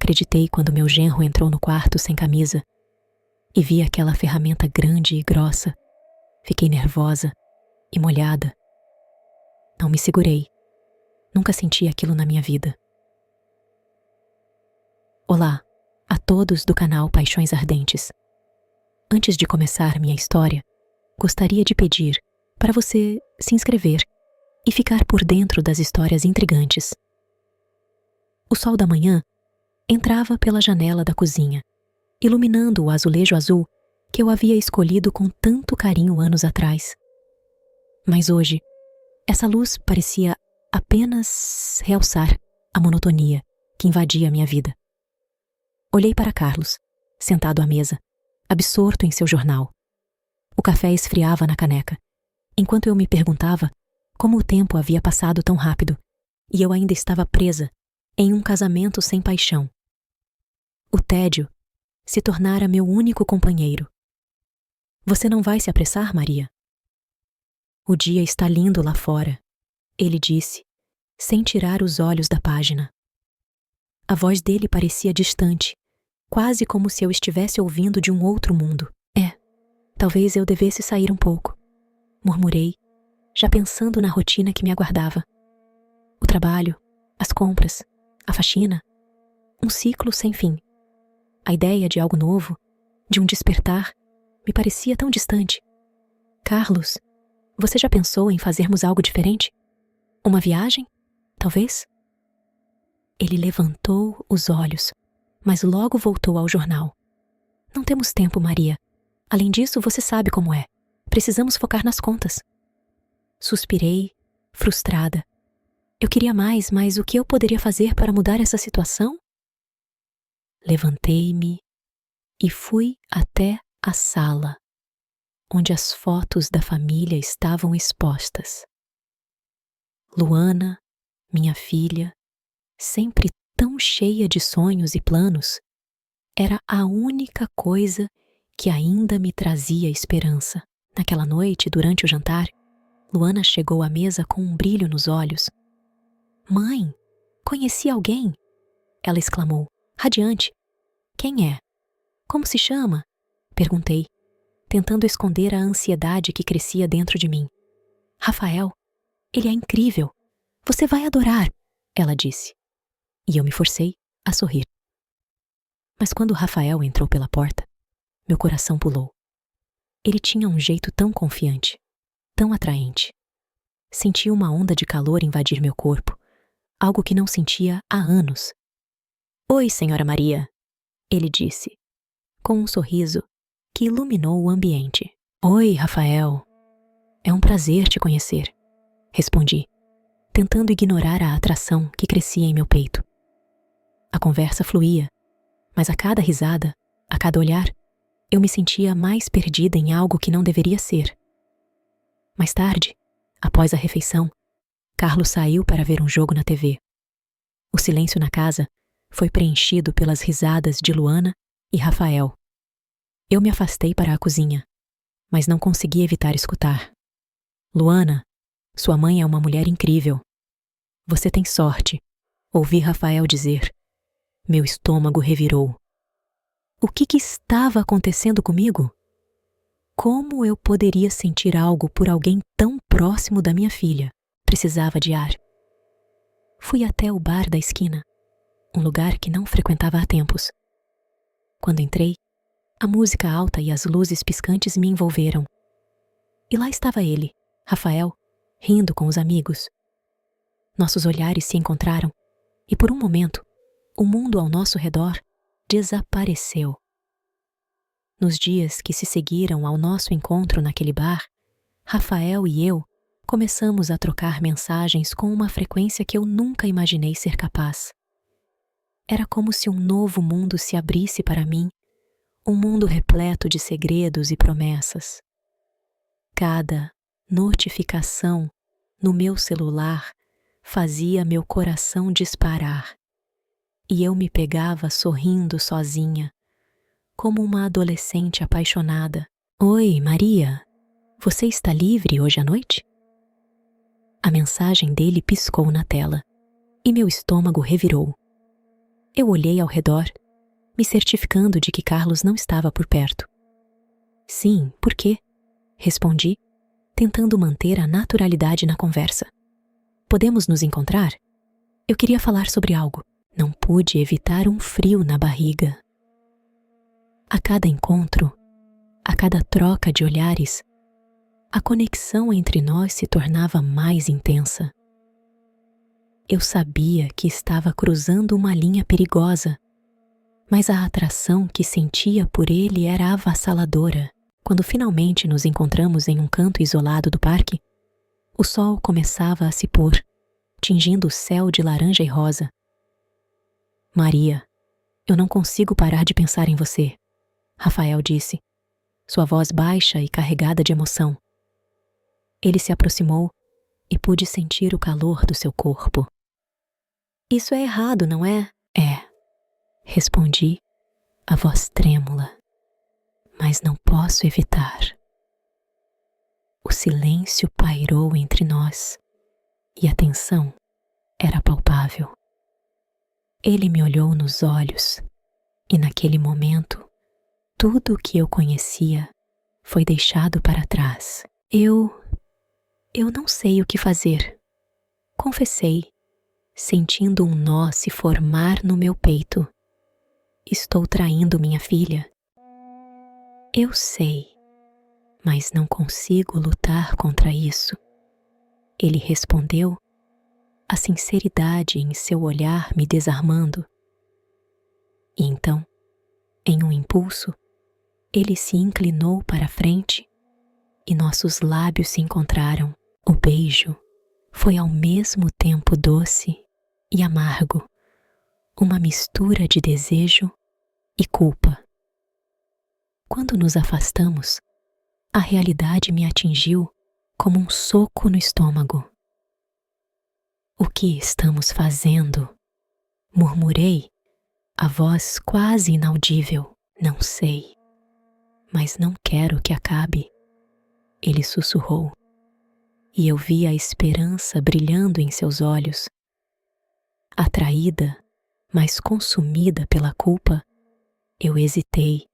acreditei quando meu genro entrou no quarto sem camisa e vi aquela ferramenta grande e grossa. Fiquei nervosa e molhada. Não me segurei. Nunca senti aquilo na minha vida. Olá a todos do canal Paixões Ardentes. Antes de começar minha história, gostaria de pedir para você se inscrever e ficar por dentro das histórias intrigantes. O sol da manhã entrava pela janela da cozinha, iluminando o azulejo azul que eu havia escolhido com tanto carinho anos atrás. Mas hoje, essa luz parecia apenas realçar a monotonia que invadia minha vida. Olhei para Carlos, sentado à mesa, absorto em seu jornal. O café esfriava na caneca, enquanto eu me perguntava como o tempo havia passado tão rápido e eu ainda estava presa em um casamento sem paixão. O tédio se tornara meu único companheiro. Você não vai se apressar, Maria? O dia está lindo lá fora, ele disse, sem tirar os olhos da página. A voz dele parecia distante, quase como se eu estivesse ouvindo de um outro mundo. Talvez eu devesse sair um pouco, murmurei, já pensando na rotina que me aguardava. O trabalho, as compras, a faxina, um ciclo sem fim. A ideia de algo novo, de um despertar, me parecia tão distante. Carlos, você já pensou em fazermos algo diferente? Uma viagem? Talvez? Ele levantou os olhos, mas logo voltou ao jornal. Não temos tempo, Maria. Além disso, você sabe como é. Precisamos focar nas contas. Suspirei, frustrada. Eu queria mais, mas o que eu poderia fazer para mudar essa situação? Levantei-me e fui até a sala, onde as fotos da família estavam expostas. Luana, minha filha, sempre tão cheia de sonhos e planos, era a única coisa que ainda me trazia esperança. Naquela noite, durante o jantar, Luana chegou à mesa com um brilho nos olhos. Mãe, conheci alguém? Ela exclamou, radiante. Quem é? Como se chama? Perguntei, tentando esconder a ansiedade que crescia dentro de mim. Rafael, ele é incrível. Você vai adorar, ela disse. E eu me forcei a sorrir. Mas quando Rafael entrou pela porta, meu coração pulou. Ele tinha um jeito tão confiante, tão atraente. Senti uma onda de calor invadir meu corpo, algo que não sentia há anos. Oi, senhora Maria, ele disse, com um sorriso que iluminou o ambiente. Oi, Rafael. É um prazer te conhecer, respondi, tentando ignorar a atração que crescia em meu peito. A conversa fluía, mas a cada risada, a cada olhar, eu me sentia mais perdida em algo que não deveria ser. Mais tarde, após a refeição, Carlos saiu para ver um jogo na TV. O silêncio na casa foi preenchido pelas risadas de Luana e Rafael. Eu me afastei para a cozinha, mas não consegui evitar escutar. Luana, sua mãe é uma mulher incrível. Você tem sorte, ouvi Rafael dizer. Meu estômago revirou. O que estava acontecendo comigo? Como eu poderia sentir algo por alguém tão próximo da minha filha? Precisava de ar. Fui até o bar da esquina, um lugar que não frequentava há tempos. Quando entrei, a música alta e as luzes piscantes me envolveram. E lá estava ele, Rafael, rindo com os amigos. Nossos olhares se encontraram e por um momento, o mundo ao nosso redor desapareceu. Nos dias que se seguiram ao nosso encontro naquele bar, Rafael e eu começamos a trocar mensagens com uma frequência que eu nunca imaginei ser capaz. Era como se um novo mundo se abrisse para mim, um mundo repleto de segredos e promessas. Cada notificação no meu celular fazia meu coração disparar. E eu me pegava sorrindo sozinha, como uma adolescente apaixonada. Oi, Maria, você está livre hoje à noite? A mensagem dele piscou na tela, e meu estômago revirou. Eu olhei ao redor, me certificando de que Carlos não estava por perto. Sim, por quê? Respondi, tentando manter a naturalidade na conversa. Podemos nos encontrar? Eu queria falar sobre algo. Não pude evitar um frio na barriga. A cada encontro, a cada troca de olhares, a conexão entre nós se tornava mais intensa. Eu sabia que estava cruzando uma linha perigosa, mas a atração que sentia por ele era avassaladora. Quando finalmente nos encontramos em um canto isolado do parque, o sol começava a se pôr, tingindo o céu de laranja e rosa. Maria, eu não consigo parar de pensar em você, Rafael disse, sua voz baixa e carregada de emoção. Ele se aproximou e pude sentir o calor do seu corpo. Isso é errado, não é? É, respondi, a voz trêmula, mas não posso evitar. O silêncio pairou entre nós e a tensão era palpável. Ele me olhou nos olhos e naquele momento tudo o que eu conhecia foi deixado para trás. Eu não sei o que fazer, confessei, sentindo um nó se formar no meu peito. Estou traindo minha filha. Eu sei, mas não consigo lutar contra isso. Ele respondeu, a sinceridade em seu olhar me desarmando. E então, em um impulso, ele se inclinou para a frente e nossos lábios se encontraram. O beijo foi ao mesmo tempo doce e amargo, uma mistura de desejo e culpa. Quando nos afastamos, a realidade me atingiu como um soco no estômago. O que estamos fazendo? Murmurei, a voz quase inaudível. Não sei, mas não quero que acabe. Ele sussurrou, e eu vi a esperança brilhando em seus olhos. Atraída, mas consumida pela culpa, eu hesitei,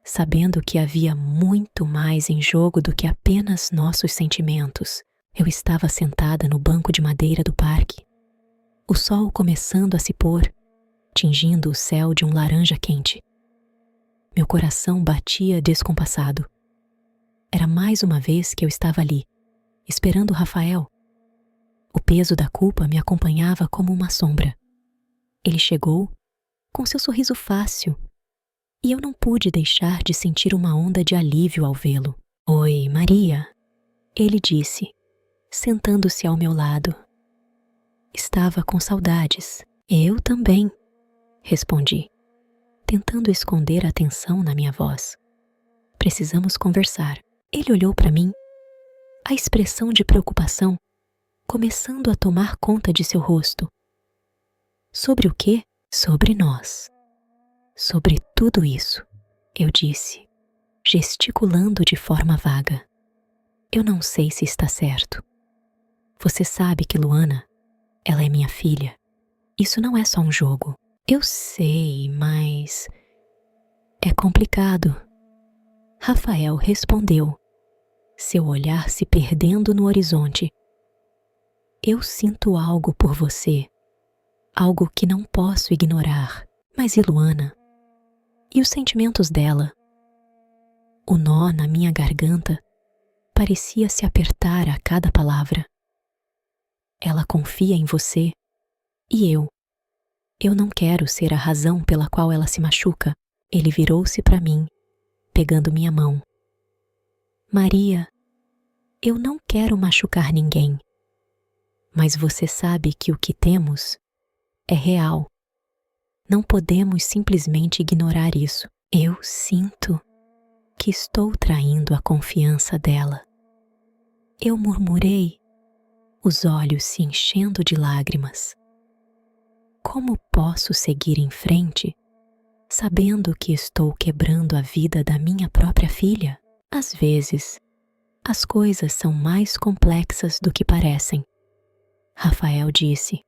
sabendo que havia muito mais em jogo do que apenas nossos sentimentos. Eu estava sentada no banco de madeira do parque, o sol começando a se pôr, tingindo o céu de um laranja quente. Meu coração batia descompassado. Era mais uma vez que eu estava ali, esperando Rafael. O peso da culpa me acompanhava como uma sombra. Ele chegou, com seu sorriso fácil, e eu não pude deixar de sentir uma onda de alívio ao vê-lo. Oi, Maria, ele disse, sentando-se ao meu lado. Estava com saudades. Eu também, respondi, tentando esconder a tensão na minha voz. Precisamos conversar. Ele olhou para mim, a expressão de preocupação começando a tomar conta de seu rosto. Sobre o quê? Sobre nós. Sobre tudo isso, eu disse, gesticulando de forma vaga. Eu não sei se está certo. Você sabe que Luana, ela é minha filha. Isso não é só um jogo. Eu sei, mas é complicado. Rafael respondeu, seu olhar se perdendo no horizonte. Eu sinto algo por você, algo que não posso ignorar. Mas e Luana? E os sentimentos dela? O nó na minha garganta parecia se apertar a cada palavra. Ela confia em você e eu não quero ser a razão pela qual ela se machuca. Ele virou-se para mim, pegando minha mão. Maria, eu não quero machucar ninguém, mas você sabe que o que temos é real. Não podemos simplesmente ignorar isso. Eu sinto que estou traindo a confiança dela. Eu murmurei, os olhos se enchendo de lágrimas. Como posso seguir em frente, sabendo que estou quebrando a vida da minha própria filha? Às vezes, as coisas são mais complexas do que parecem. Rafael disse,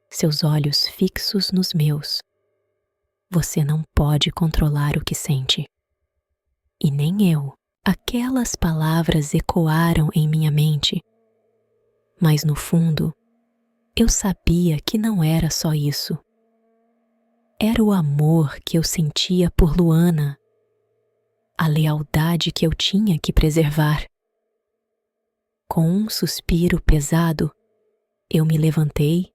seus olhos fixos nos meus. Você não pode controlar o que sente. E nem eu. Aquelas palavras ecoaram em minha mente. Mas no fundo, eu sabia que não era só isso. Era o amor que eu sentia por Luana, a lealdade que eu tinha que preservar. Com um suspiro pesado, eu me levantei,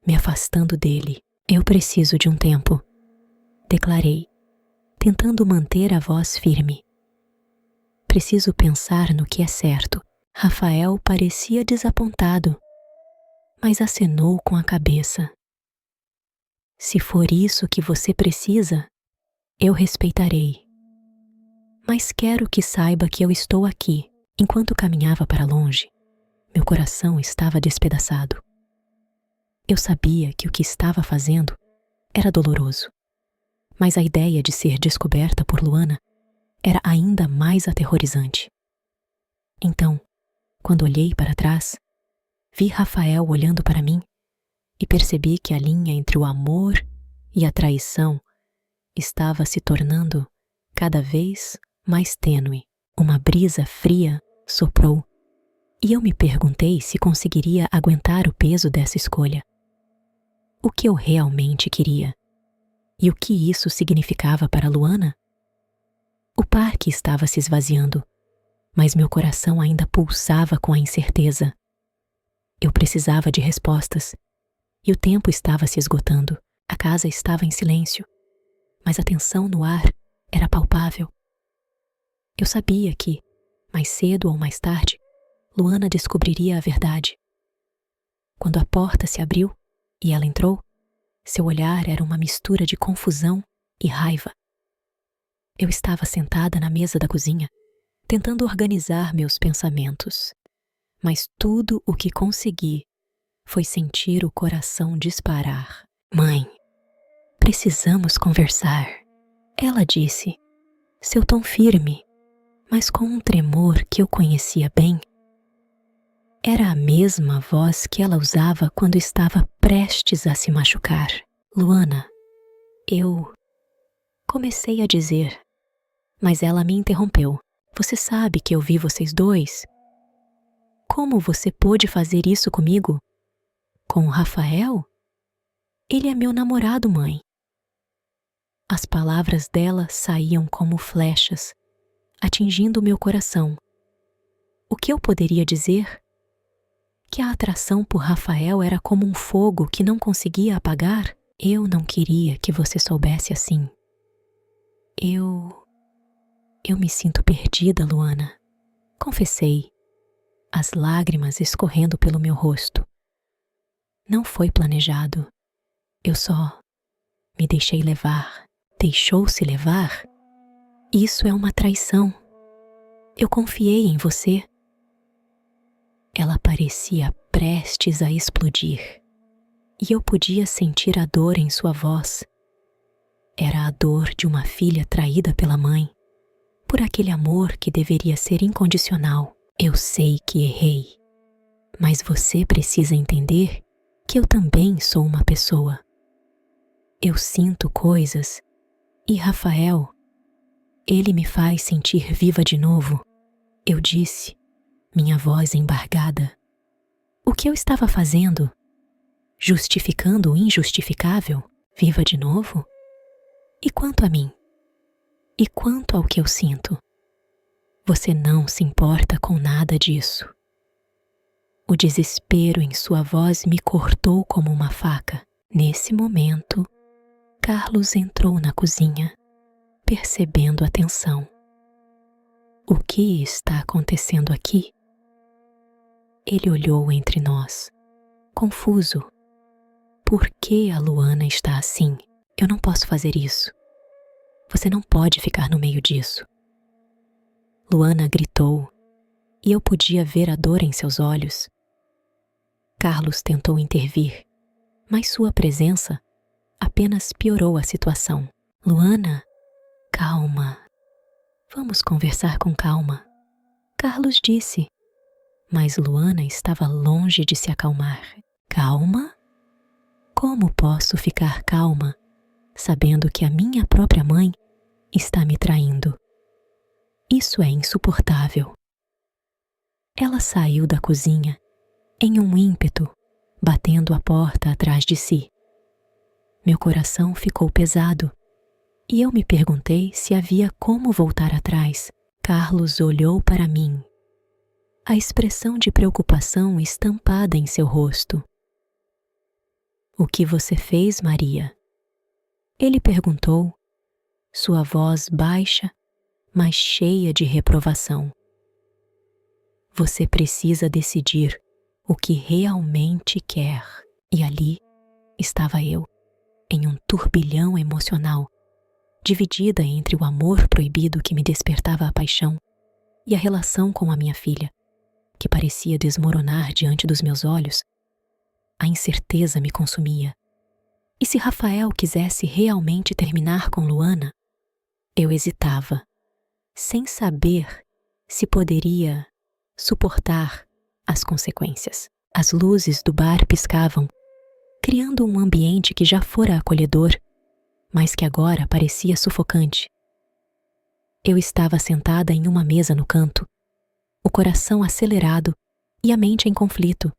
me afastando dele. Eu preciso de um tempo, declarei, tentando manter a voz firme. Preciso pensar no que é certo. Rafael parecia desapontado, mas acenou com a cabeça. Se for isso que você precisa, eu respeitarei. Mas quero que saiba que eu estou aqui. Enquanto caminhava para longe, meu coração estava despedaçado. Eu sabia que o que estava fazendo era doloroso, mas a ideia de ser descoberta por Luana era ainda mais aterrorizante. Então, quando olhei para trás, vi Rafael olhando para mim e percebi que a linha entre o amor e a traição estava se tornando cada vez mais tênue. Uma brisa fria soprou e eu me perguntei se conseguiria aguentar o peso dessa escolha. O que eu realmente queria? E o que isso significava para Luana? O parque estava se esvaziando, mas meu coração ainda pulsava com a incerteza. Eu precisava de respostas, e o tempo estava se esgotando. A casa estava em silêncio, mas a tensão no ar era palpável. Eu sabia que, mais cedo ou mais tarde, Luana descobriria a verdade. Quando a porta se abriu e ela entrou, seu olhar era uma mistura de confusão e raiva. Eu estava sentada na mesa da cozinha, tentando organizar meus pensamentos, mas tudo o que consegui foi sentir o coração disparar. Mãe, precisamos conversar, ela disse, seu tom firme, mas com um tremor que eu conhecia bem. Era a mesma voz que ela usava quando estava prestes a se machucar. Luana, eu comecei a dizer, mas ela me interrompeu. Você sabe que eu vi vocês dois? Como você pôde fazer isso comigo? Com o Rafael? Ele é meu namorado, mãe. As palavras dela saíam como flechas, atingindo meu coração. O que eu poderia dizer? Que a atração por Rafael era como um fogo que não conseguia apagar? Eu não queria que você soubesse assim. Eu me sinto perdida, Luana. Confessei, as lágrimas escorrendo pelo meu rosto. Não foi planejado. Eu só me deixei levar. Deixou-se levar? Isso é uma traição. Eu confiei em você. Ela parecia prestes a explodir, e eu podia sentir a dor em sua voz. Era a dor de uma filha traída pela mãe, por aquele amor que deveria ser incondicional. Eu sei que errei, mas você precisa entender que eu também sou uma pessoa. Eu sinto coisas, e Rafael, ele me faz sentir viva de novo. Eu disse, minha voz embargada. O que eu estava fazendo? Justificando o injustificável? Viva de novo? E quanto a mim? E quanto ao que eu sinto? Você não se importa com nada disso. O desespero em sua voz me cortou como uma faca. Nesse momento, Carlos entrou na cozinha, percebendo a tensão. O que está acontecendo aqui? Ele olhou entre nós, confuso. Por que a Luana está assim? Eu não posso fazer isso. Você não pode ficar no meio disso. Luana gritou, e eu podia ver a dor em seus olhos. Carlos tentou intervir, mas sua presença apenas piorou a situação. Luana, calma. Vamos conversar com calma. Carlos disse, mas Luana estava longe de se acalmar. Calma? Como posso ficar calma sabendo que a minha própria mãe está me traindo. Isso é insuportável. Ela saiu da cozinha em um ímpeto, batendo a porta atrás de si. Meu coração ficou pesado e eu me perguntei se havia como voltar atrás. Carlos olhou para mim, a expressão de preocupação estampada em seu rosto. "O que você fez, Maria?" Ele perguntou, sua voz baixa, mas cheia de reprovação. "Você precisa decidir o que realmente quer." E ali estava eu, em um turbilhão emocional, dividida entre o amor proibido que me despertava a paixão e a relação com a minha filha, que parecia desmoronar diante dos meus olhos. A incerteza me consumia. E se Rafael quisesse realmente terminar com Luana? Eu hesitava, sem saber se poderia suportar as consequências. As luzes do bar piscavam, criando um ambiente que já fora acolhedor, mas que agora parecia sufocante. Eu estava sentada em uma mesa no canto, o coração acelerado e a mente em conflito.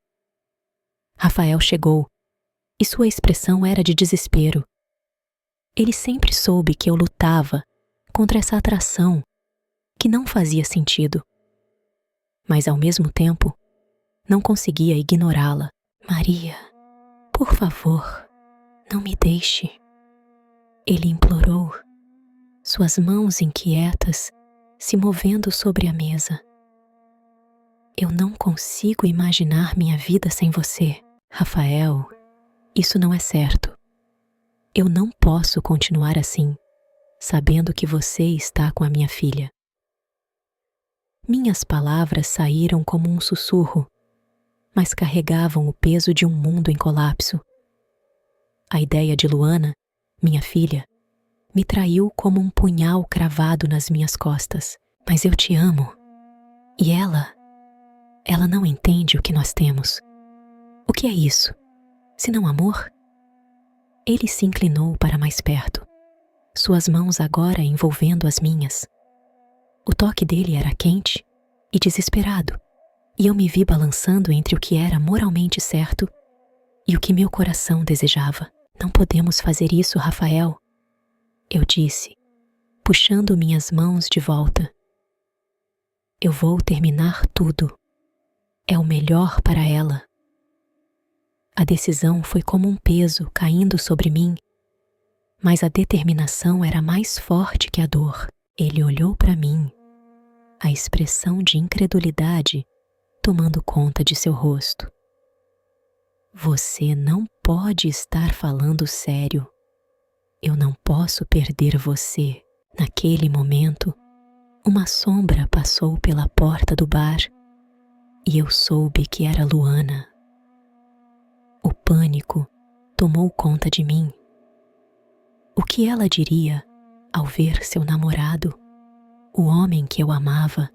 Rafael chegou, e sua expressão era de desespero. Ele sempre soube que eu lutava contra essa atração que não fazia sentido. Mas ao mesmo tempo, não conseguia ignorá-la. "Maria, por favor, não me deixe." Ele implorou, suas mãos inquietas se movendo sobre a mesa. "Eu não consigo imaginar minha vida sem você." "Rafael, isso não é certo. Eu não posso continuar assim, sabendo que você está com a minha filha." Minhas palavras saíram como um sussurro, mas carregavam o peso de um mundo em colapso. A ideia de Luana, minha filha, me traiu como um punhal cravado nas minhas costas. "Mas eu te amo. E ela não entende o que nós temos." "O que é isso? Se não amor?" Ele se inclinou para mais perto, suas mãos agora envolvendo as minhas. O toque dele era quente e desesperado, e eu me vi balançando entre o que era moralmente certo e o que meu coração desejava. "Não podemos fazer isso, Rafael," eu disse, puxando minhas mãos de volta. "Eu vou terminar tudo. É o melhor para ela." A decisão foi como um peso caindo sobre mim, mas a determinação era mais forte que a dor. Ele olhou para mim, a expressão de incredulidade tomando conta de seu rosto. "Você não pode estar falando sério. Eu não posso perder você." Naquele momento, uma sombra passou pela porta do bar e eu soube que era Luana. O pânico tomou conta de mim. O que ela diria ao ver seu namorado, o homem que eu amava,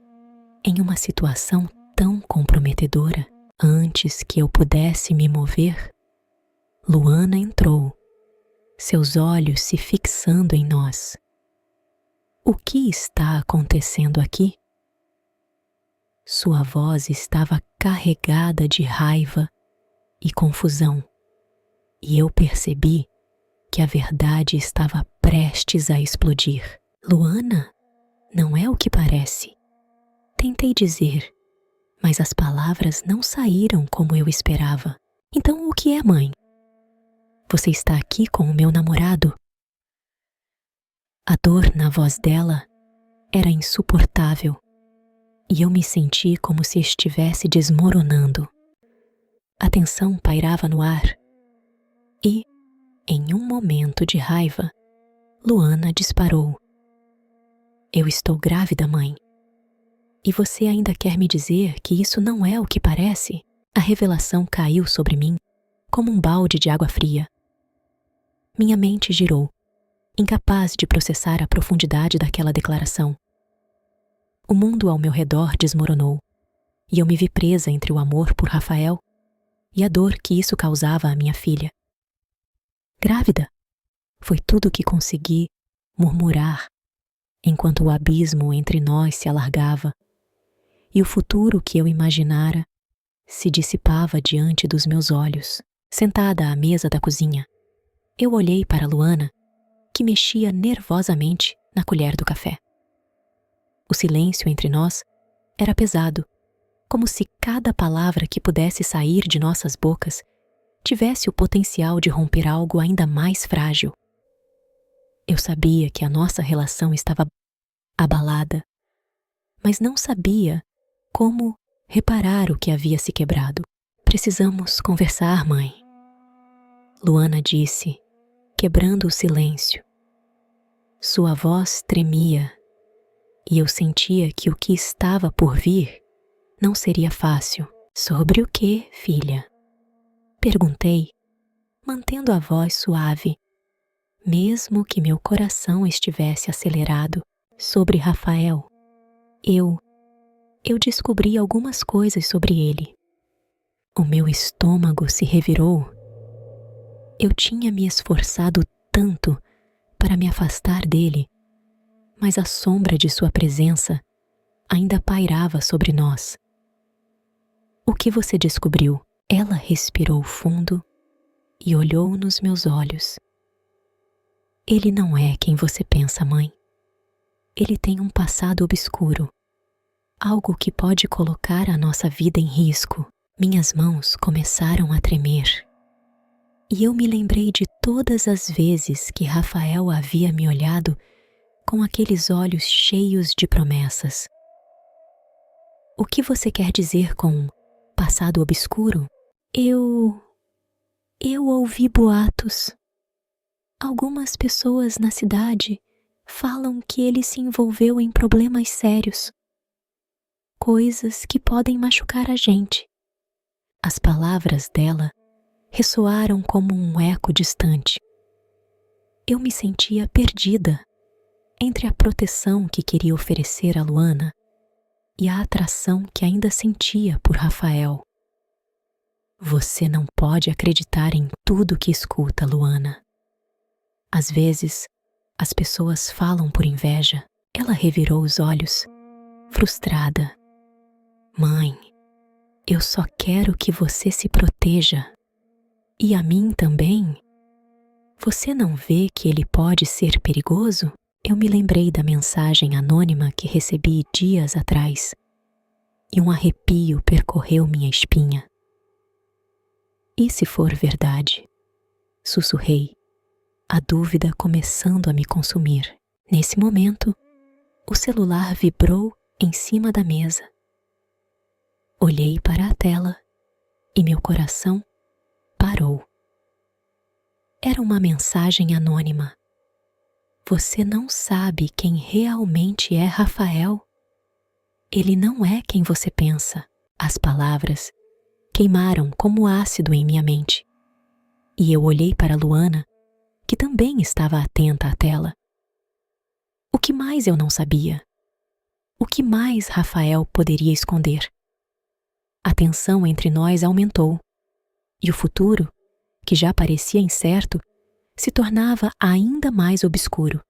em uma situação tão comprometedora? Antes que eu pudesse me mover, Luana entrou, seus olhos se fixando em nós. "O que está acontecendo aqui?" Sua voz estava carregada de raiva e confusão, e eu percebi que a verdade estava prestes a explodir. "Luana, não é o que parece." Tentei dizer, mas as palavras não saíram como eu esperava. "Então o que é, mãe? Você está aqui com o meu namorado?" A dor na voz dela era insuportável e eu me senti como se estivesse desmoronando. A tensão pairava no ar e, em um momento de raiva, Luana disparou: "Eu estou grávida, mãe. E você ainda quer me dizer que isso não é o que parece?" A revelação caiu sobre mim como um balde de água fria. Minha mente girou, incapaz de processar a profundidade daquela declaração. O mundo ao meu redor desmoronou, e eu me vi presa entre o amor por Rafael e a dor que isso causava à minha filha. "Grávida? Foi tudo o que consegui murmurar enquanto o abismo entre nós se alargava e o futuro que eu imaginara se dissipava diante dos meus olhos. Sentada à mesa da cozinha, eu olhei para Luana, que mexia nervosamente na colher do café. O silêncio entre nós era pesado, como se cada palavra que pudesse sair de nossas bocas tivesse o potencial de romper algo ainda mais frágil. Eu sabia que a nossa relação estava abalada, mas não sabia como reparar o que havia se quebrado. Precisamos conversar, mãe, Luana disse, quebrando o silêncio. Sua voz tremia e eu sentia que o que estava por vir não seria fácil. Sobre o que, filha? Perguntei, mantendo a voz suave, mesmo que meu coração estivesse acelerado. Sobre Rafael. Eu descobri algumas coisas sobre ele. O meu estômago se revirou. Eu tinha me esforçado tanto para me afastar dele, mas a sombra de sua presença ainda pairava sobre nós. O que você descobriu? Ela respirou fundo e olhou nos meus olhos. Ele não é quem você pensa, mãe. Ele tem um passado obscuro, algo que pode colocar a nossa vida em risco. Minhas mãos começaram a tremer. E eu me lembrei de todas as vezes que Rafael havia me olhado com aqueles olhos cheios de promessas. O que você quer dizer com passado obscuro? Eu ouvi boatos. Algumas pessoas na cidade falam que ele se envolveu em problemas sérios. Coisas que podem machucar a gente. As palavras dela ressoaram como um eco distante. Eu me sentia perdida entre a proteção que queria oferecer a Luana e a atração que ainda sentia por Rafael. Você não pode acreditar em tudo que escuta, Luana. Às vezes, as pessoas falam por inveja. Ela revirou os olhos, frustrada. Mãe, eu só quero que você se proteja. E a mim também? Você não vê que ele pode ser perigoso? Eu me lembrei da mensagem anônima que recebi dias atrás, e um arrepio percorreu minha espinha. E se for verdade? Sussurrei, a dúvida começando a me consumir. Nesse momento, o celular vibrou em cima da mesa. Olhei para a tela e meu coração parou. Era uma mensagem anônima. Você não sabe quem realmente é Rafael. Ele não é quem você pensa. As palavras queimaram como ácido em minha mente. E eu olhei para Luana, que também estava atenta à tela. O que mais eu não sabia? O que mais Rafael poderia esconder? A tensão entre nós aumentou, e o futuro, que já parecia incerto, se tornava ainda mais obscuro.